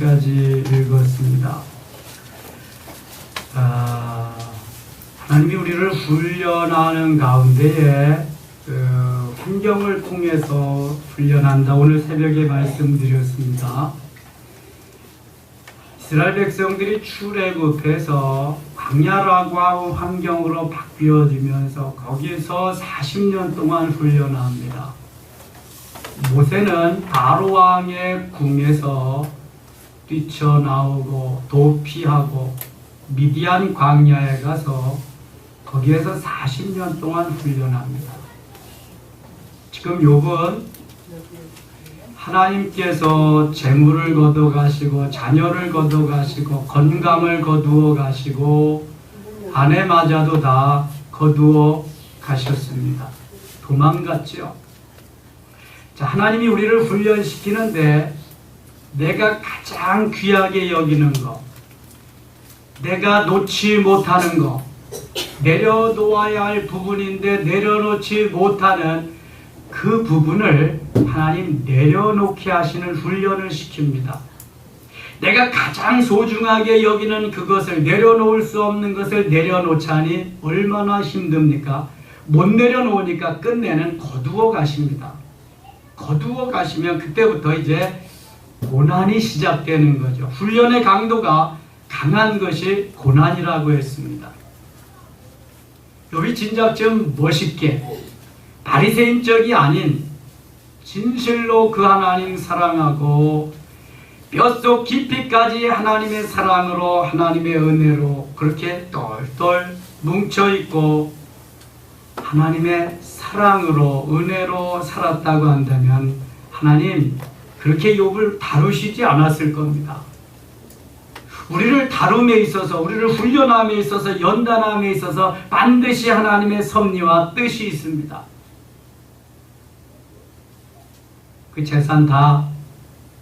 지금까지 읽었습니다. 하나님이 우리를 훈련하는 가운데에 환경을 통해서 훈련한다. 오늘 새벽에 말씀드렸습니다. 이스라엘 백성들이 출애굽해서 광야라고 하는 환경으로 바뀌어지면서 거기서 40년 동안 훈련합니다. 모세는 바로 왕의 궁에서 뛰쳐나오고 도피하고 미디안 광야에 가서 거기에서 40년 동안 훈련합니다. 지금 욥은 하나님께서 재물을 거둬가시고 자녀를 거둬가시고 건강을 거두어 가시고 아내마저도 다 거두어 가셨습니다. 도망갔죠. 자, 하나님이 우리를 훈련시키는데 내가 가장 귀하게 여기는 것, 내가 놓지 못하는 것, 내려놓아야 할 부분인데 내려놓지 못하는 그 부분을 하나님 내려놓게 하시는 훈련을 시킵니다. 내가 가장 소중하게 여기는 그것을, 내려놓을 수 없는 것을 내려놓자니 얼마나 힘듭니까? 못 내려놓으니까 끝내는 거두어 가십니다. 거두어 가시면 그때부터 이제 고난이 시작되는 거죠. 훈련의 강도가 강한 것이 고난이라고 했습니다. 욥이 진작 좀 멋있게 바리새인적이 아닌 진실로 그 하나님 사랑하고 뼛속 깊이까지 하나님의 사랑으로 하나님의 은혜로 그렇게 똘똘 뭉쳐있고 하나님의 사랑으로 은혜로 살았다고 한다면 하나님 그렇게 욥을 다루시지 않았을 겁니다. 우리를 다룸에 있어서, 우리를 훈련함에 있어서, 연단함에 있어서 반드시 하나님의 섭리와 뜻이 있습니다. 그 재산 다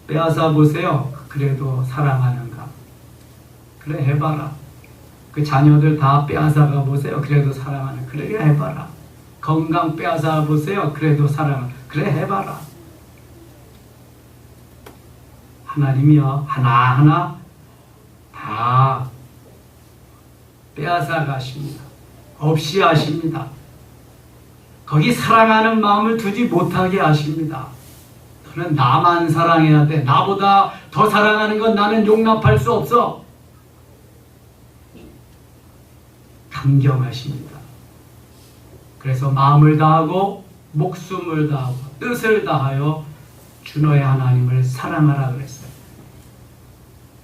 빼앗아 보세요. 그래도 사랑하는가? 그래 해봐라. 그 자녀들 다 빼앗아가 보세요. 그래도 사랑하는. 그래 해봐라. 건강 빼앗아 보세요. 그래도 사랑하는. 그래 해봐라. 하나님이요 하나하나 다 빼앗아 가십니다. 없이 하십니다. 거기 사랑하는 마음을 두지 못하게 하십니다. 너는 나만 사랑해야 돼. 나보다 더 사랑하는 건 나는 용납할 수 없어. 강경하십니다. 그래서 마음을 다하고 목숨을 다하고 뜻을 다하여 주 너의 하나님을 사랑하라 그랬어요.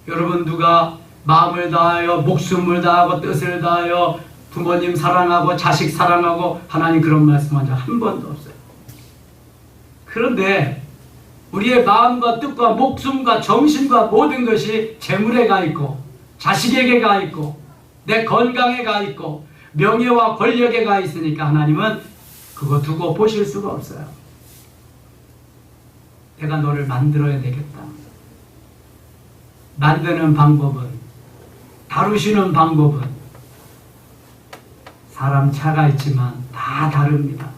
여러분 누가 마음을 다하여 목숨을 다하고 뜻을 다하여 부모님 사랑하고 자식 사랑하고 하나님 그런 말씀한 적 한 번도 없어요. 그런데 우리의 마음과 뜻과 목숨과 정신과 모든 것이 재물에 가 있고 자식에게 가 있고 내 건강에 가 있고 명예와 권력에 가 있으니까 하나님은 그거 두고 보실 수가 없어요. 내가 너를 만들어야 되겠다. 만드는 방법은, 다루시는 방법은 사람 차가 있지만 다 다릅니다.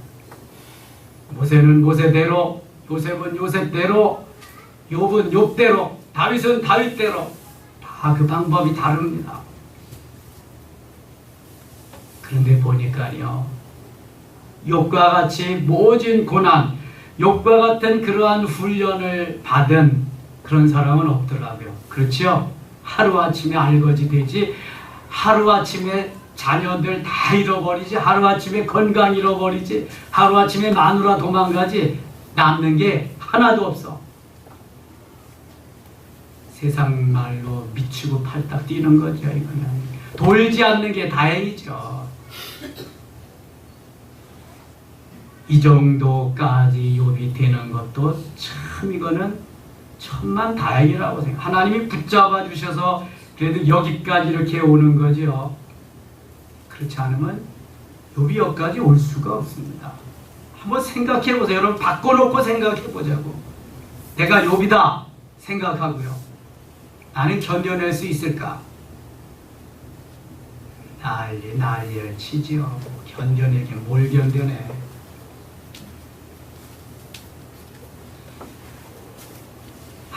모세는 모세대로, 요셉은 요셉대로, 욥은 욥대로, 다윗은 다윗대로 다 그 방법이 다릅니다. 그런데 보니까요, 욥과 같이 모진 고난, 욥과 같은 그러한 훈련을 받은 그런 사람은 없더라고요. 그렇죠? 하루아침에 알거지 되지, 하루아침에 자녀들 다 잃어버리지, 하루아침에 건강 잃어버리지, 하루아침에 마누라 도망가지, 남는 게 하나도 없어. 세상 말로 미치고 팔딱 뛰는 거죠. 이거는 돌지 않는 게 다행이죠. 이 정도까지 욥이 되는 것도 참 이거는 천만 다행이라고 생각해요. 하나님이 붙잡아 주셔서 그래도 여기까지 이렇게 오는 거죠. 그렇지 않으면 욥이 여기까지 올 수가 없습니다. 한번 생각해 보세요. 여러분 바꿔놓고 생각해 보자고. 내가 욥이다 생각하고요. 나는 견뎌낼 수 있을까? 난리를 치지요. 견뎌내긴 뭘 견뎌내.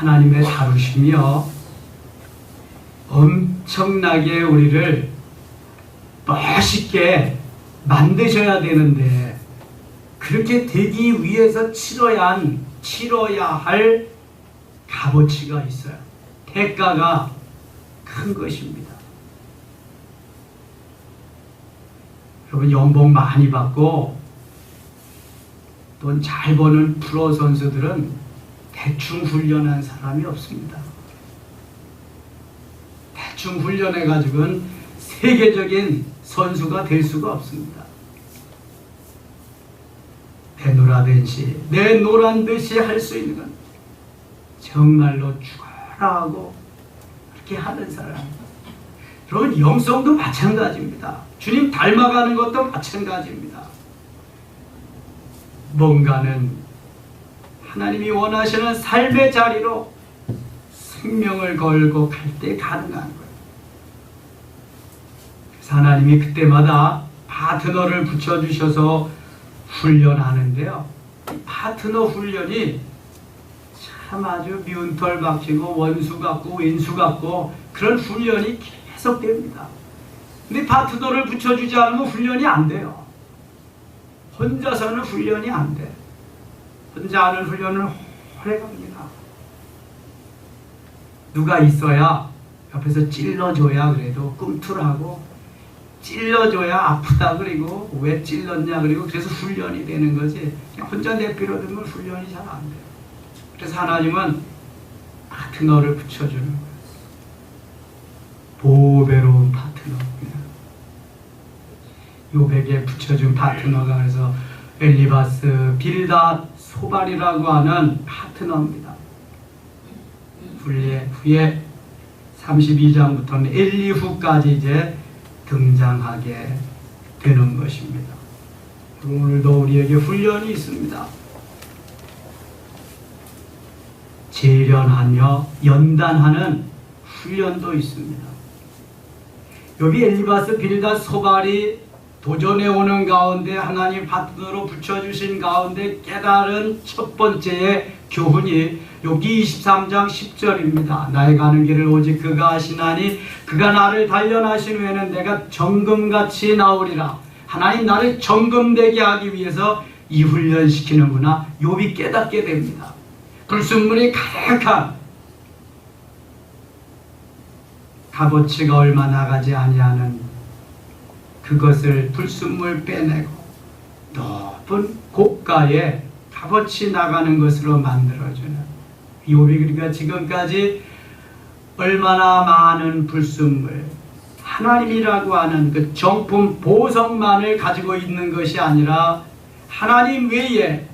하나님의 다루시며 엄청나게 우리를 멋있게 만드셔야 되는데 그렇게 되기 위해서 치러야 할 값어치가 있어요. 대가가 큰 것입니다. 여러분 연봉 많이 받고 돈 잘 버는 프로 선수들은 대충 훈련한 사람이 없습니다. 대충 훈련해가지고는 세계적인 선수가 될 수가 없습니다. 내 노란 듯이 할 수 있는 건 정말로 죽어라 하고 그렇게 하는 사람입니다. 여러분 영성도 마찬가지입니다. 주님 닮아가는 것도 마찬가지입니다. 뭔가는 하나님이 원하시는 삶의 자리로 생명을 걸고 갈 때 가능한 거예요. 그래서 하나님이 그때마다 파트너를 붙여주셔서 훈련하는데요. 이 파트너 훈련이 참 아주 미운 털 박히고 원수 같고 왼수 같고 그런 훈련이 계속됩니다. 근데 파트너를 붙여주지 않으면 훈련이 안 돼요. 혼자서는 훈련이 안 돼. 혼자 하는 훈련은 오래 갑니다. 누가 있어야 옆에서 찔러줘야 그래도 꿈틀하고 찔러줘야 아프다 그리고 왜 찔렀냐 그리고 그래서 훈련이 되는 거지 그냥 혼자 내버려두면 훈련이 잘 안 돼요. 그래서 하나님은 파트너를 붙여주는 거예요. 보배로운 파트너입니다. 요백에 붙여준 파트너가 그래서 엘리바스, 빌닷, 소발이라고 하는 파트너입니다. 후에 32장부터는 엘리후까지 이제 등장하게 되는 것입니다. 오늘도 우리에게 훈련이 있습니다. 재련하며 연단하는 훈련도 있습니다. 여기 엘리바스, 빌닷, 소발이 도전해 오는 가운데 하나님 파트너로 붙여주신 가운데 깨달은 첫 번째의 교훈이 여기 23장 10절입니다. 나의 가는 길을 오직 그가 하시나니 그가 나를 단련하신 후에는 내가 정금같이 나오리라. 하나님 나를 정금되게 하기 위해서 이 훈련시키는구나. 욥이 깨닫게 됩니다. 불순물이 가득한 값어치가 얼마 나가지 아니하는 그것을 불순물 빼내고 높은 고가의 값어치 나가는 것으로 만들어주는 욥이 그러니까 지금까지 얼마나 많은 불순물 하나님이라고 하는 그 정품 보석만을 가지고 있는 것이 아니라 하나님 외에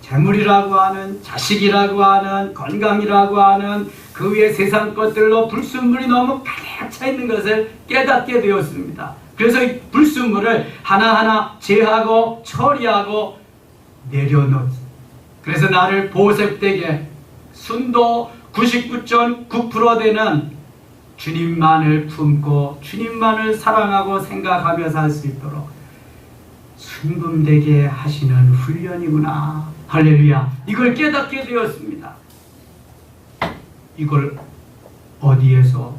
재물이라고 하는 자식이라고 하는 건강이라고 하는 그 외의 세상 것들로 불순물이 너무 가득 차 있는 것을 깨닫게 되었습니다. 그래서 이 불순물을 하나하나 제하고 처리하고 내려놓습니다. 그래서 나를 보색되게 순도 99.9% 되는 주님만을 품고 주님만을 사랑하고 생각하며 살 수 있도록 순금되게 하시는 훈련이구나. 할렐루야. 이걸 깨닫게 되었습니다. 이걸 어디에서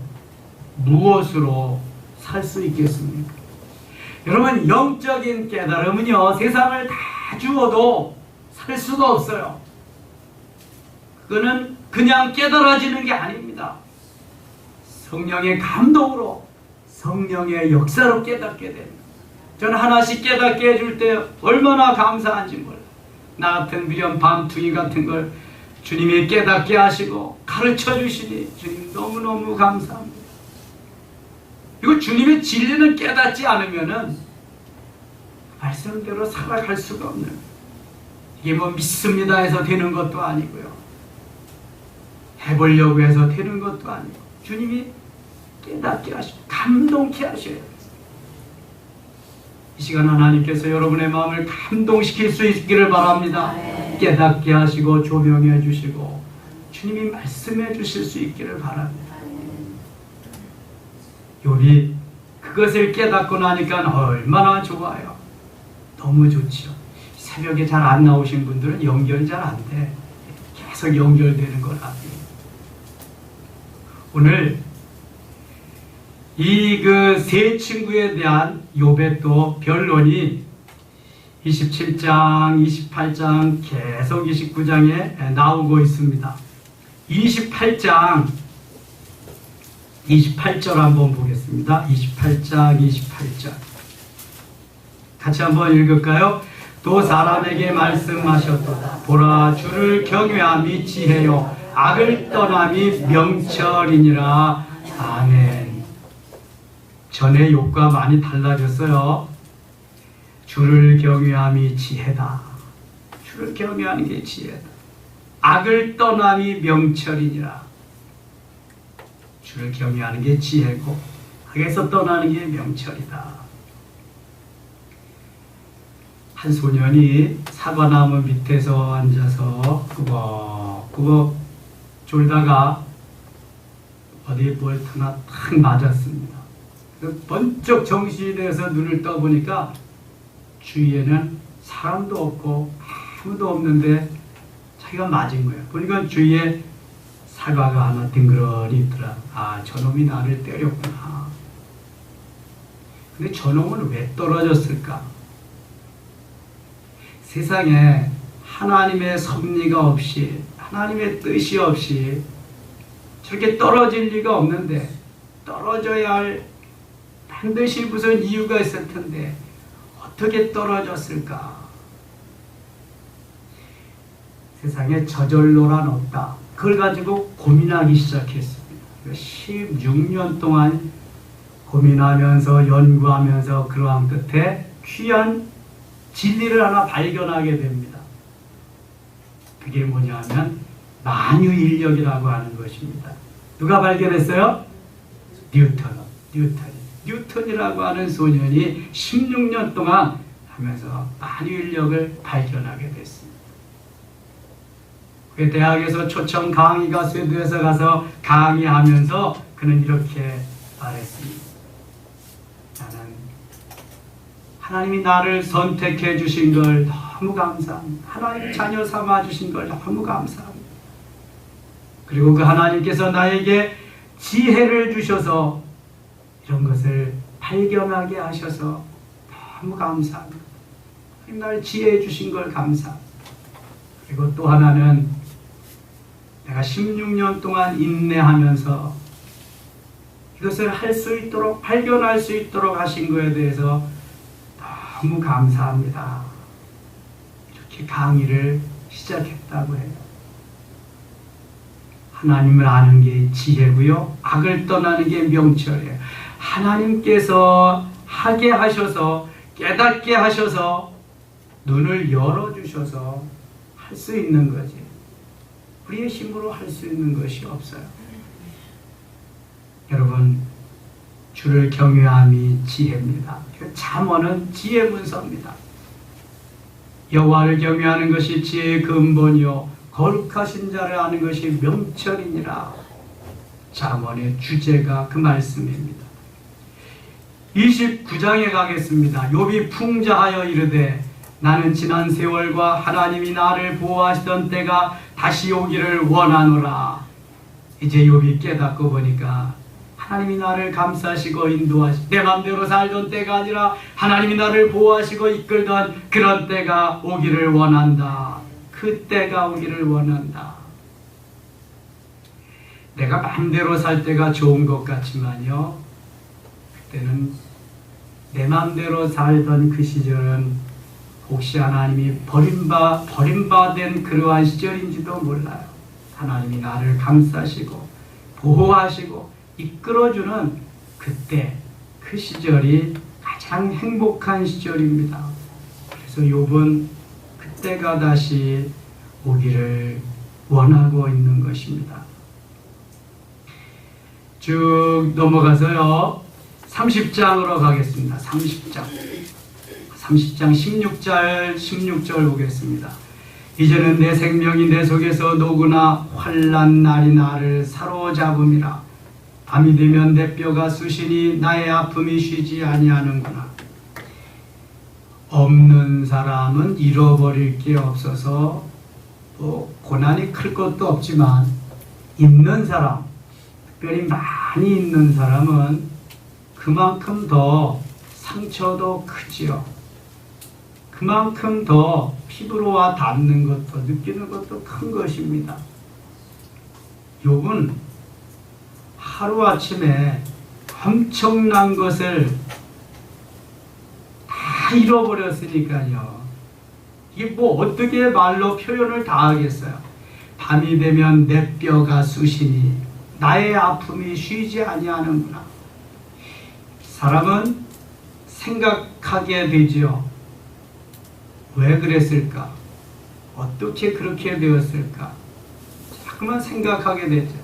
무엇으로 살 수 있겠습니까? 여러분 영적인 깨달음은요 세상을 다 주어도 살 수가 없어요. 그거는 그냥 깨달아지는 게 아닙니다. 성령의 감동으로 성령의 역사로 깨닫게 됩니다. 저는 하나씩 깨닫게 해줄 때 얼마나 감사한지 몰라요. 나 같은 미련 밤둥이 같은 걸 주님이 깨닫게 하시고 가르쳐 주시니 주님 너무너무 감사합니다. 이거 주님의 진리는 깨닫지 않으면은 말씀대로 살아갈 수가 없는 이게 뭐 믿습니다 해서 되는 것도 아니고요. 해보려고 해서 되는 것도 아니고 주님이 깨닫게 하시고 감동케 하셔야 돼요. 이 시간 하나님께서 여러분의 마음을 감동시킬 수 있기를 바랍니다. 깨닫게 하시고 조명해 주시고 주님이 말씀해 주실 수 있기를 바랍니다. 욥이 그것을 깨닫고 나니까 얼마나 좋아요. 너무 좋지요. 새벽에 잘 안 나오신 분들은 연결이 잘 안 돼. 계속 연결되는 거라. 오늘 이 그 세 친구에 대한 욥의 또 변론이 27장, 28장, 계속 29장에 나오고 있습니다. 28장 28절 한번 보겠습니다. 28장 28절 같이 한번 읽을까요? 또 사람에게 말씀하셨도다. 보라, 주를 경외함이 지혜요 악을 떠남이 명철이니라. 아멘. 전에 욥과 많이 달라졌어요. 주를 경외함이 지혜다. 주를 경외하는 게 지혜다. 악을 떠남이 명철이니라. 주를 경외하는 게 지혜고 악에서 떠나는 게 명철이다. 한 소년이 사과나무 밑에서 앉아서 꾸벅꾸벅 졸다가 어디 뭘 하나 탁 맞았습니다. 번쩍 정신이 돼서 눈을 떠보니까 주위에는 사람도 없고 아무도 없는데 자기가 맞은 거예요. 보니까 주위에 사과가 하나 덩그러니 있더라. 아, 저놈이 나를 때렸구나. 근데 저놈은 왜 떨어졌을까? 세상에 하나님의 섭리가 없이, 하나님의 뜻이 없이 저렇게 떨어질 리가 없는데, 떨어져야 할 반드시 무슨 이유가 있을 텐데 어떻게 떨어졌을까? 세상에 저절로란 없다. 그걸 가지고 고민하기 시작했습니다. 16년 동안 고민하면서 연구하면서 그러한 끝에 귀한 진리를 하나 발견하게 됩니다. 그게 뭐냐면 만유인력이라고 하는 것입니다. 누가 발견했어요? 뉴턴이라고 하는 소년이 16년 동안 하면서 만유인력을 발견하게 됐습니다. 그 대학에서 초청 강의가 쇠도에서 가서 강의하면서 그는 이렇게 말했습니다. 나는 하나님이 나를 선택해 주신 걸 너무 감사합니다. 하나님 자녀 삼아 주신 걸 너무 감사합니다. 그리고 그 하나님께서 나에게 지혜를 주셔서 이런 것을 발견하게 하셔서 너무 감사합니다. 하나님 나를 지혜해 주신 걸 감사합니다. 그리고 또 하나는 내가 16년 동안 인내하면서 이것을 할 수 있도록, 발견할 수 있도록 하신 것에 대해서 너무 감사합니다. 이렇게 강의를 시작했다고 해요. 하나님을 아는 게 지혜고요. 악을 떠나는 게 명철이에요. 하나님께서 하게 하셔서, 깨닫게 하셔서, 눈을 열어주셔서 할 수 있는 거지. 우리의 힘으로 할 수 있는 것이 없어요. 여러분, 주를 경외함이 지혜입니다. 잠언은 지혜 문서입니다. 여호와를 경외하는 것이 지혜의 근본이요 거룩하신 자를 아는 것이 명철이니라. 잠언의 주제가 그 말씀입니다. 29장에 가겠습니다. 욥이 풍자하여 이르되 나는 지난 세월과 하나님이 나를 보호하시던 때가 다시 오기를 원하노라. 이제 욥이 깨닫고 보니까 하나님이 나를 감싸시고 인도하시고 내 맘대로 살던 때가 아니라 하나님이 나를 보호하시고 이끌던 그런 때가 오기를 원한다. 그 때가 오기를 원한다. 내가 맘대로 살 때가 좋은 것 같지만요, 그때는 내 맘대로 살던 그 시절은 혹시 하나님이 버림받은 그러한 시절인지도 몰라요. 하나님이 나를 감싸시고 보호하시고 이끌어주는 그때, 그 시절이 가장 행복한 시절입니다. 그래서 욥은 그때가 다시 오기를 원하고 있는 것입니다. 쭉 넘어가서요, 30장으로 가겠습니다. 30장 16절 보겠습니다. 이제는 내 생명이 내 속에서 녹으나 환난 날이 나를 사로잡음이라. 밤이 되면 내 뼈가 쑤시니 나의 아픔이 쉬지 아니하는구나. 없는 사람은 잃어버릴 게 없어서 고난이 클 것도 없지만, 있는 사람, 특별히 많이 있는 사람은 그만큼 더 상처도 크지요. 그만큼 더 피부로 와 닿는 것도 느끼는 것도 큰 것입니다. 욥은 하루아침에 엄청난 것을 다 잃어버렸으니까요. 이게 뭐 어떻게 말로 표현을 다 하겠어요. 밤이 되면 내 뼈가 쑤시니 나의 아픔이 쉬지 아니하는구나. 사람은 생각하게 되지요. 왜 그랬을까? 어떻게 그렇게 되었을까? 자꾸만 생각하게 되죠.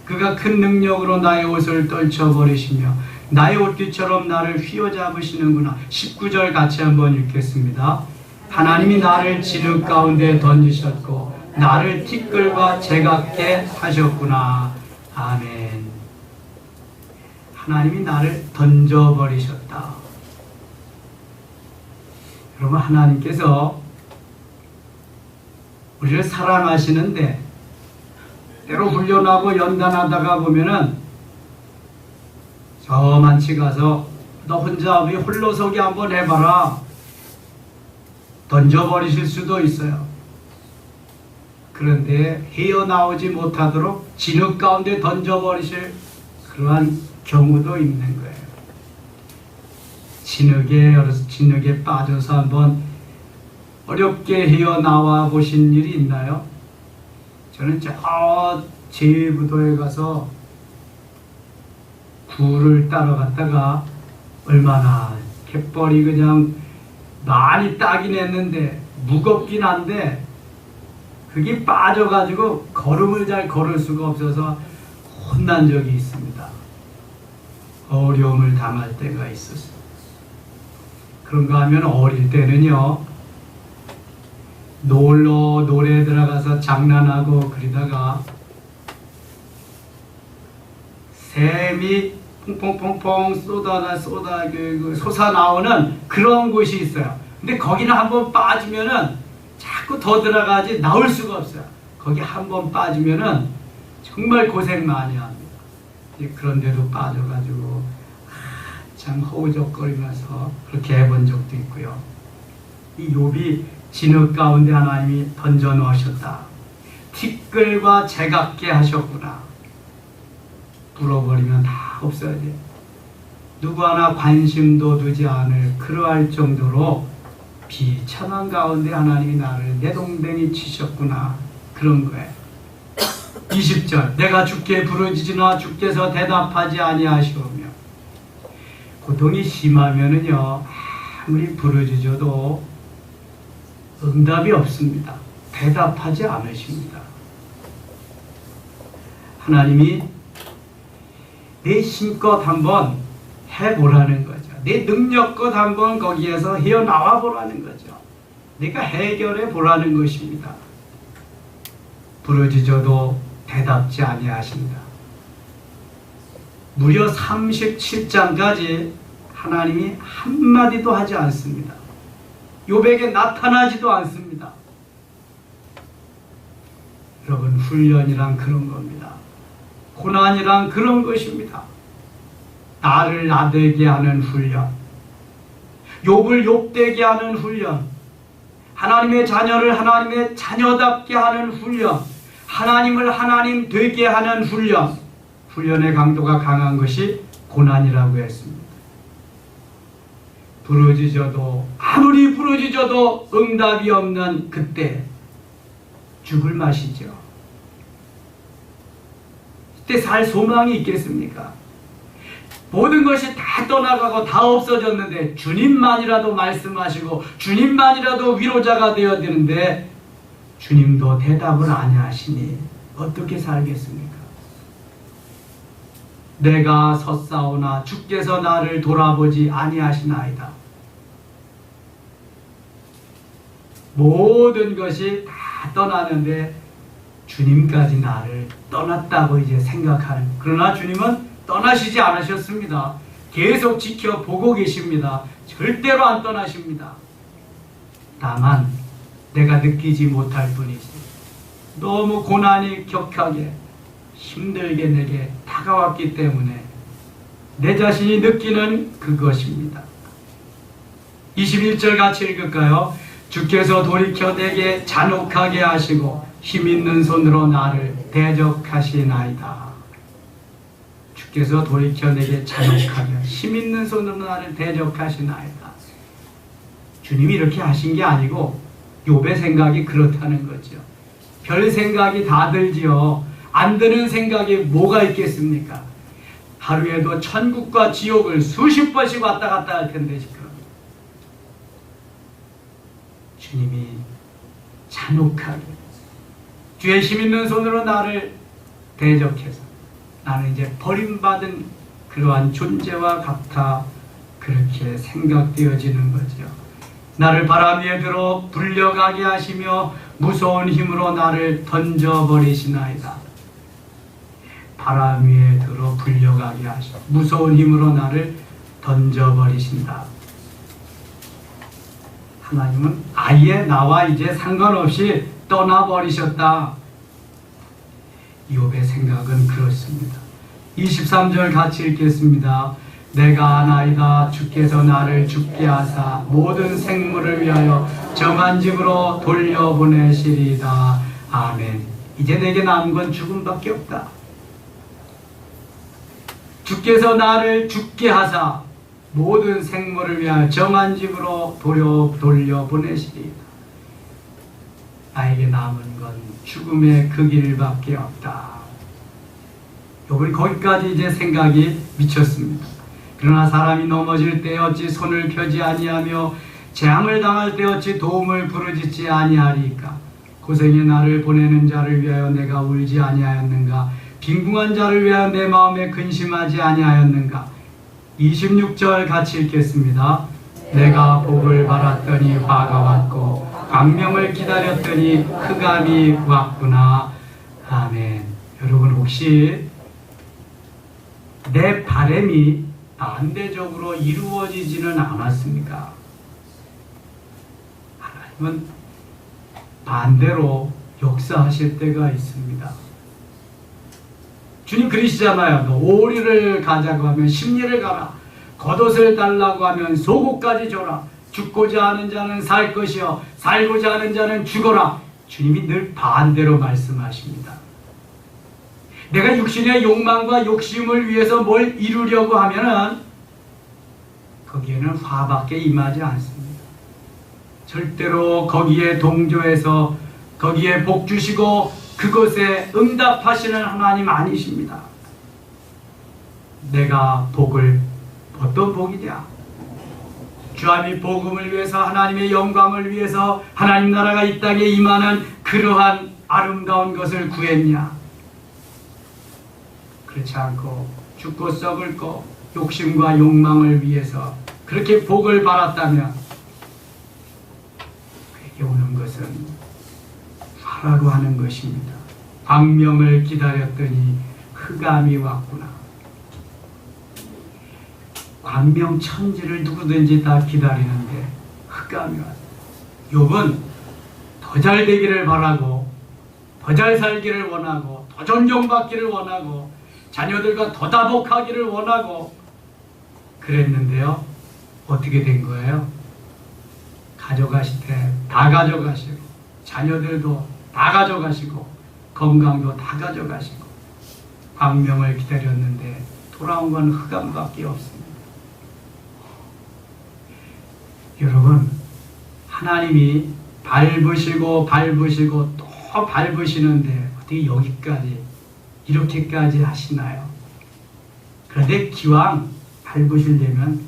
그가 큰 능력으로 나의 옷을 떨쳐버리시며 나의 옷깃처럼 나를 휘어잡으시는구나. 19절 같이 한번 읽겠습니다. 하나님이 나를 진흙 가운데 던지셨고 나를 티끌과 제각게 하셨구나. 아멘. 하나님이 나를 던져버리셨다. 여러분, 하나님께서 우리를 사랑하시는데 때로 훈련하고 연단하다가 보면은 저 만치 가서 너 혼자 우리 홀로서기 한번 해봐라. 던져버리실 수도 있어요. 그런데 헤어나오지 못하도록 진흙 가운데 던져버리실 그러한 경우도 있는 거예요. 진흙에 빠져서 한번 어렵게 헤어나와 보신 일이 있나요? 저는 저 제부도에 가서 굴을 따라갔다가 얼마나 갯벌이 그냥 많이 따긴 했는데 무겁긴 한데 그게 빠져가지고 걸음을 잘 걸을 수가 없어서 혼난 적이 있습니다. 어려움을 당할 때가 있었어요. 그런가 하면 어릴 때는요, 노래 들어가서 장난하고 그러다가 샘이 퐁퐁퐁퐁 솟아나오는 그런 곳이 있어요. 근데 거기는 한번 빠지면은 자꾸 더 들어가지 나올 수가 없어요. 거기 한번 빠지면은 정말 고생 많이 합니다. 그런데도 빠져가지고 참 허우적거리면서 그렇게 해본 적도 있고요. 이 욥이 진흙 가운데 하나님이 던져 놓으셨다. 티끌과 제각게 하셨구나. 불어버리면 다 없어야지. 누구 하나 관심도 두지 않을 그러할 정도로 비참한 가운데 하나님이 나를 내동댕이 치셨구나. 그런 거예요. 20절 내가 주께 부르짖으나 주께서 대답하지 아니하시오며. 고통이 심하면은요, 아무리 부르짖어도 응답이 없습니다. 대답하지 않으십니다. 하나님이 내 힘껏 한번 해보라는 거죠. 내 능력껏 한번 거기에서 헤어나와 보라는 거죠. 내가 해결해 보라는 것입니다. 부르짖어도 대답지 아니하신다. 무려 37장까지 하나님이 한마디도 하지 않습니다. 욥에게 나타나지도 않습니다. 여러분, 훈련이란 그런 겁니다. 고난이란 그런 것입니다. 나를 나되게 하는 훈련, 욥을 욥되게 하는 훈련, 하나님의 자녀를 하나님의 자녀답게 하는 훈련, 하나님을 하나님 되게 하는 훈련. 훈련의 강도가 강한 것이 고난이라고 했습니다. 부르짖어도 아무리 부르짖어도 응답이 없는 그때 죽을 맛이죠. 그때 살 소망이 있겠습니까? 모든 것이 다 떠나가고 다 없어졌는데 주님만이라도 말씀하시고 주님만이라도 위로자가 되어야 되는데 주님도 대답을 안 하시니 어떻게 살겠습니까? 내가 섰사오나 주께서 나를 돌아보지 아니하시나이다. 모든 것이 다 떠나는데 주님까지 나를 떠났다고 이제 생각하는, 그러나 주님은 떠나시지 않으셨습니다. 계속 지켜보고 계십니다. 절대로 안 떠나십니다. 다만 내가 느끼지 못할 뿐이지 너무 고난이 격하게 힘들게 내게 다가왔기 때문에 내 자신이 느끼는 그것입니다. 21절 같이 읽을까요? 주께서 돌이켜 내게 잔혹하게 하시고 힘있는 손으로 나를 대적하시나이다. 주께서 돌이켜 내게 잔혹하게 힘있는 손으로 나를 대적하시나이다. 주님이 이렇게 하신 게 아니고 욥의 생각이 그렇다는 거죠. 별 생각이 다 들지요. 안 드는 생각이 뭐가 있겠습니까? 하루에도 천국과 지옥을 수십 번씩 왔다 갔다 할 텐데 지금 주님이 잔혹하게 주의 힘있는 손으로 나를 대적해서 나는 이제 버림받은 그러한 존재와 같아 그렇게 생각되어지는 거죠. 나를 바람 위에 들어 불려가게 하시며 무서운 힘으로 나를 던져버리시나이다. 바람 위에 들어 불려가게 하시고 무서운 힘으로 나를 던져버리신다. 하나님은 아예 나와 이제 상관없이 떠나버리셨다. 욥의 생각은 그렇습니다. 23절 같이 읽겠습니다. 내가 아나이다. 주께서 나를 죽게 하사 모든 생물을 위하여 정한 집으로 돌려보내시리다. 아멘. 이제 내게 남은 건 죽음밖에 없다. 주께서 나를 죽게 하사 모든 생물을 위하여 정한 집으로 돌려보내시리다. 나에게 남은 건 죽음의 그 길밖에 없다. 욥은 거기까지 이제 생각이 미쳤습니다. 그러나 사람이 넘어질 때 어찌 손을 펴지 아니하며 재앙을 당할 때 어찌 도움을 부르짖지 아니하리까. 고생의 나를 보내는 자를 위하여 내가 울지 아니하였는가. 빈궁한 자를 위하여 내 마음에 근심하지 아니하였는가. 26절 같이 읽겠습니다. 내가 복을 바랐더니 화가 왔고 광명을 기다렸더니 흑암이 왔구나. 아멘. 여러분 혹시 내 바람이 반대적으로 이루어지지는 않았습니까? 하나님은 반대로 역사하실 때가 있습니다. 주님 그러시잖아요. 너 오리를 가자고 하면 십리를 가라. 겉옷을 달라고 하면 속옷까지 줘라. 죽고자 하는 자는 살 것이요 살고자 하는 자는 죽어라. 주님이 늘 반대로 말씀하십니다. 내가 육신의 욕망과 욕심을 위해서 뭘 이루려고 하면은 거기에는 화밖에 임하지 않습니다. 절대로 거기에 동조해서 거기에 복 주시고 그것에 응답하시는 하나님 아니십니다. 내가 복을 어떤 복이냐? 주함이 복음을 위해서 하나님의 영광을 위해서 하나님 나라가 이 땅에 임하는 그러한 아름다운 것을 구했냐? 그렇지 않고 죽고 썩을 것 욕심과 욕망을 위해서 그렇게 복을 바랐다면 그에게 오는 것은 화라고 하는 것입니다. 광명을 기다렸더니 흑암이 왔구나. 광명천지를 누구든지 다 기다리는데 흑암이 왔다. 욥은 더 잘 되기를 바라고 더 잘 살기를 원하고 더 존경받기를 원하고 자녀들과 더 다복하기를 원하고 그랬는데요. 어떻게 된 거예요? 가져가실 때 다 가져가시고 자녀들도 다 가져가시고 건강도 다 가져가시고 광명을 기다렸는데 돌아온 건 흑암밖에 없습니다. 여러분 하나님이 밟으시고 또 밟으시는데 어떻게 여기까지 이렇게까지 하시나요? 그런데 기왕 밟으시려면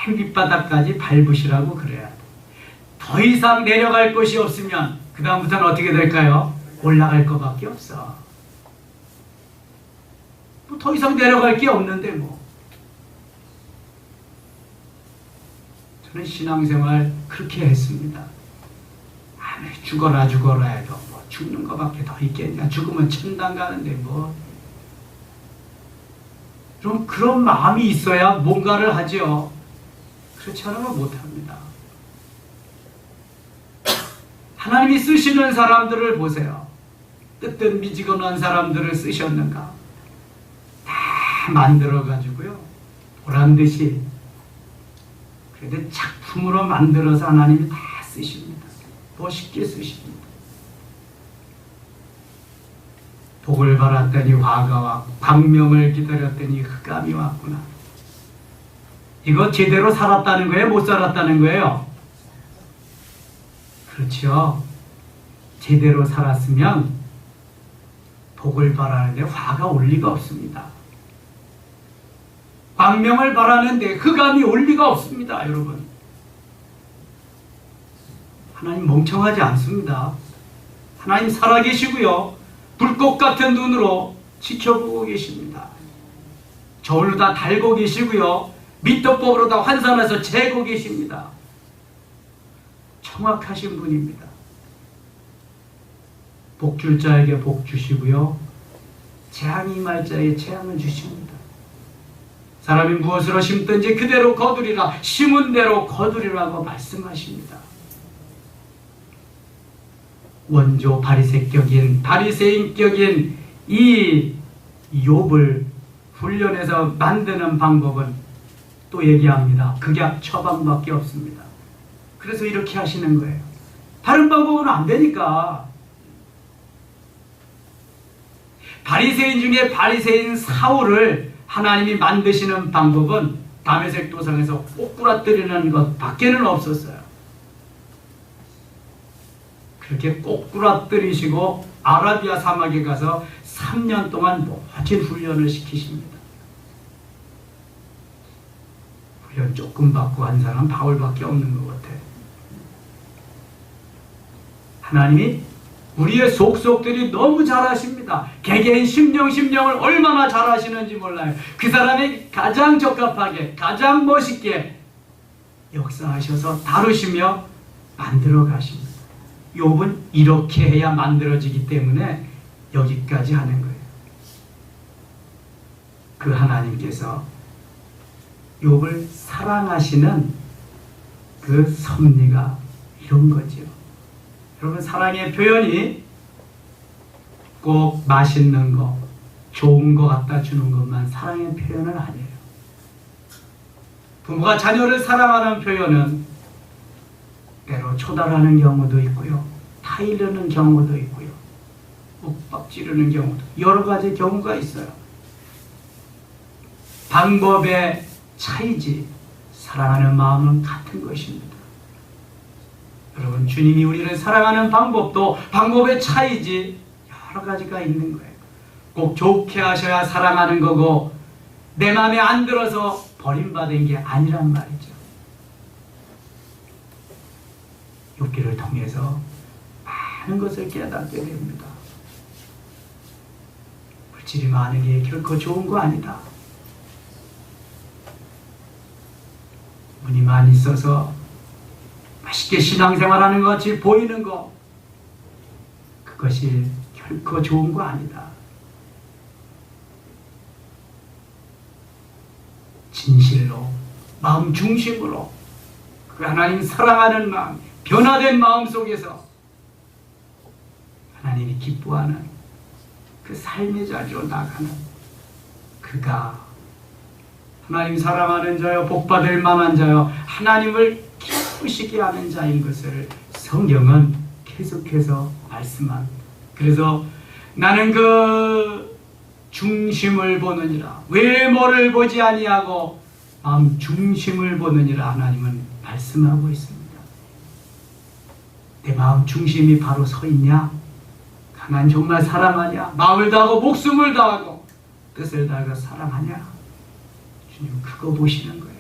맨 밑바닥까지 밟으시라고 그래야 돼. 더 이상 내려갈 곳이 없으면 그 다음부터는 어떻게 될까요? 올라갈 것밖에 없어. 뭐 더 이상 내려갈 게 없는데 뭐. 저는 신앙생활 그렇게 했습니다. 아무리 죽어라 해도 뭐 죽는 것밖에 더 있겠냐. 죽으면 천당 가는데 뭐. 좀 그런 마음이 있어야 뭔가를 하죠. 그렇지 않으면 못합니다. 하나님이 쓰시는 사람들을 보세요. 뜨뜻 미지근한 사람들을 쓰셨는가? 다 만들어 가지고요, 보란듯이 그래도 작품으로 만들어서 하나님이 다 쓰십니다. 멋있게 쓰십니다. 복을 받았더니 화가 왔고 광명을 기다렸더니 흑암이 왔구나. 이거 제대로 살았다는 거예요? 못 살았다는 거예요? 그렇죠. 제대로 살았으면 복을 바라는데 화가 올 리가 없습니다. 광명을 바라는데 흑암이 올 리가 없습니다. 여러분, 하나님 멍청하지 않습니다. 하나님 살아계시고요, 불꽃 같은 눈으로 지켜보고 계십니다. 저울로 다 달고 계시고요, 미터법으로 다 환산해서 재고 계십니다. 정확하신 분입니다. 복 줄 자에게 복 주시고요, 재앙이 임할 자에게 재앙을 주십니다. 사람이 무엇으로 심든지 그대로 거두리라, 심은 대로 거두리라고 말씀하십니다. 원조 바리새인격인 이 욥을 훈련해서 만드는 방법은 또 얘기합니다. 극약 처방밖에 없습니다. 그래서 이렇게 하시는 거예요. 다른 방법은 안 되니까. 바리새인 중에 바리새인 사울을 하나님이 만드시는 방법은 다메섹 도상에서 꼬꾸라뜨리는 것 밖에는 없었어요. 그렇게 꼬꾸라뜨리시고 아라비아 사막에 가서 3년 동안 멋진 훈련을 시키십니다. 훈련 조금 받고 한 사람 바울밖에 없는 것 같아요. 하나님이 우리의 속속들이 너무 잘하십니다. 개개인 심령을 얼마나 잘하시는지 몰라요. 그 사람이 가장 적합하게, 가장 멋있게 역사하셔서 다루시며 만들어 가십니다. 욥은 이렇게 해야 만들어지기 때문에 여기까지 하는 거예요. 그 하나님께서 욥을 사랑하시는 그 섭리가 이런 거죠. 여러분, 사랑의 표현이 꼭 맛있는 거, 좋은 거 갖다 주는 것만 사랑의 표현은 아니에요. 부모가 자녀를 사랑하는 표현은 때로 초달하는 경우도 있고요, 타이르는 경우도 있고요, 윽박 지르는 경우도, 여러 가지 경우가 있어요. 방법의 차이지 사랑하는 마음은 같은 것입니다. 여러분, 주님이 우리를 사랑하는 방법도 방법의 차이지 여러 가지가 있는 거예요. 꼭 좋게 하셔야 사랑하는 거고 내 마음에 안 들어서 버림받은 게 아니란 말이죠. 욥기를 통해서 많은 것을 깨닫게 됩니다. 물질이 많은 게 결코 좋은 거 아니다. 운이 많이 있어서 맛있게 신앙생활하는 것 같이 보이는 거, 그것이 결코 좋은 거 아니다. 진실로, 마음 중심으로 그 하나님 사랑하는 마음, 변화된 마음 속에서 하나님이 기뻐하는 그 삶의 자리로 나가는, 그가 하나님 사랑하는 자요, 복받을 만한 자요, 하나님을 기쁘시게 하는 자인 것을 성경은 계속해서 말씀합니다. 그래서 나는 그 중심을 보느니라, 외모를 보지 아니하고 마음 중심을 보느니라 하나님은 말씀하고 있습니다. 내 마음 중심이 바로 서 있냐? 하나님 정말 사랑하냐? 마음을 다하고 목숨을 다하고 뜻을 다하고 사랑하냐? 주님 그거 보시는 거예요.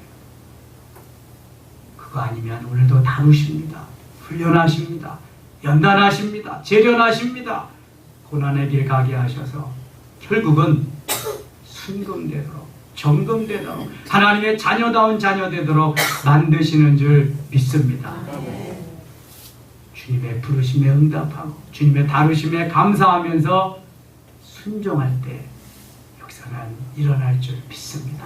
그거 아니면 오늘도 다루십니다. 훈련하십니다. 연단하십니다. 재련하십니다. 고난의 길 가게 하셔서 결국은 순금되도록, 정금되도록, 하나님의 자녀다운 자녀 되도록 만드시는 줄 믿습니다. 주님의 부르심에 응답하고 주님의 다루심에 감사하면서 순종할 때 역사는 일어날 줄 믿습니다.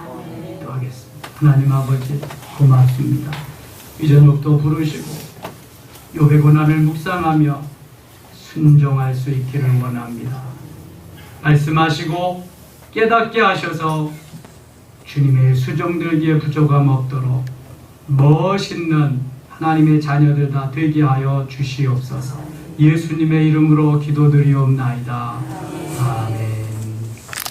기도하겠습니다. 하나님 아버지 고맙습니다. 이전부터 부르시고 욥의 고난을 묵상하며 순종할 수 있기를 원합니다. 말씀하시고 깨닫게 하셔서 주님의 수종들기에 부족함 없도록 멋있는 하나님의 자녀들 다 되게 하여 주시옵소서. 예수님의 이름으로 기도드리옵나이다.